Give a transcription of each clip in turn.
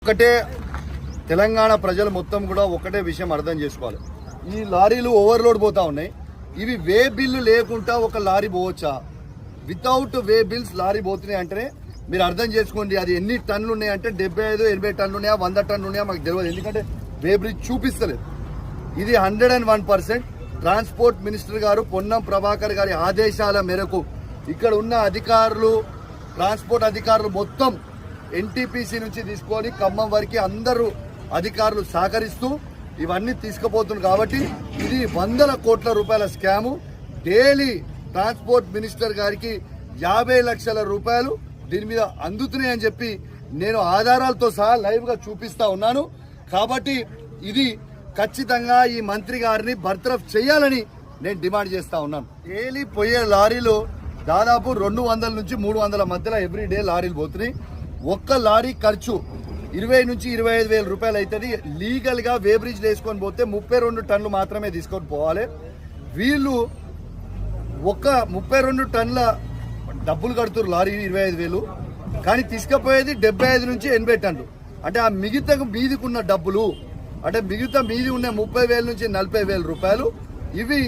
ఒక్కటే తెలంగాణ ప్రజలు మొత్తం కూడా ఒకటే విషయం అర్థం చేసుకోవాలి. ఈ లారీలు ఓవర్లోడ్ పోతా ఉన్నాయి. ఇవి వే బిల్లు లేకుండా ఒక లారీ పోవచ్చా? వితౌట్ వే బిల్స్ లారీ పోతున్నాయి అంటేనే మీరు అర్థం చేసుకోండి అది ఎన్ని టన్నులు ఉన్నాయంటే 75-80 టన్నులు ఉన్నాయా 100 టన్నులు ఉన్నాయా మాకు తెలియదు, ఎందుకంటే వే బ్రిడ్జ్ చూపిస్తలేదు. ఇది 101% ట్రాన్స్పోర్ట్ మినిస్టర్ గారు పొన్నం ప్రభాకర్ గారి ఆదేశాల మేరకు ఇక్కడ ఉన్న అధికారులు, ట్రాన్స్పోర్ట్ అధికారులు మొత్తం ఎన్టీపీసీ నుంచి తీసుకొని ఖమ్మం వరకు అందరూ అధికారులు సహకరిస్తూ ఇవన్నీ తీసుకుపోతున్నారు. కాబట్టి ఇది 100 కోట్ల రూపాయల స్కాము. డైలీ ట్రాన్స్పోర్ట్ మినిస్టర్ గారికి 50 లక్షల రూపాయలు దీని మీద అందుతున్నాయని చెప్పి నేను ఆధారాలతో సహా లైవ్ గా చూపిస్తా ఉన్నాను. కాబట్టి ఇది ఖచ్చితంగా ఈ మంత్రి గారిని బర్తరఫ్ చేయాలని నేను డిమాండ్ చేస్తా ఉన్నాను. డైలీ పోయే లారీలు దాదాపు 200 నుంచి 300 మధ్యలో ఎవ్రీడే లారీలు పోతున్నాయి. ఒక్క లారీ ఖర్చు 20 నుంచి 25 వేల రూపాయలు అవుతుంది. లీగల్ గా వే బ్రిడ్జ్ వేసుకొని పోతే 32 టన్నులు మాత్రమే తీసుకొని పోవాలి. వీళ్ళు ఒక 32 టన్నుల డబ్బులు కడుతున్నారు లారీ 25,000, కానీ తీసుకుపోయేది 75 నుంచి 80 టన్నులు. అంటే ఆ మిగతా మీదికున్న డబ్బులు అంటే మిగతా మీది ఉన్న 30,000 నుంచి 40,000 రూపాయలు ఇవి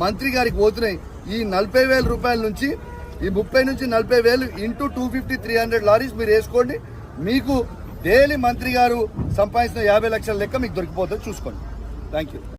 మంత్రి గారికి పోతున్నాయి. ఈ 40,000 రూపాయల నుంచి ఈ 30 నుంచి 40,000 ఇంటూ 250-300 లారీస్ మీరు వేసుకోండి. మీకు డైలీ మంత్రి గారు సంపాదించిన 50 లక్షల లెక్క మీకు దొరికిపోతుంది. చూసుకోండి. Thank you.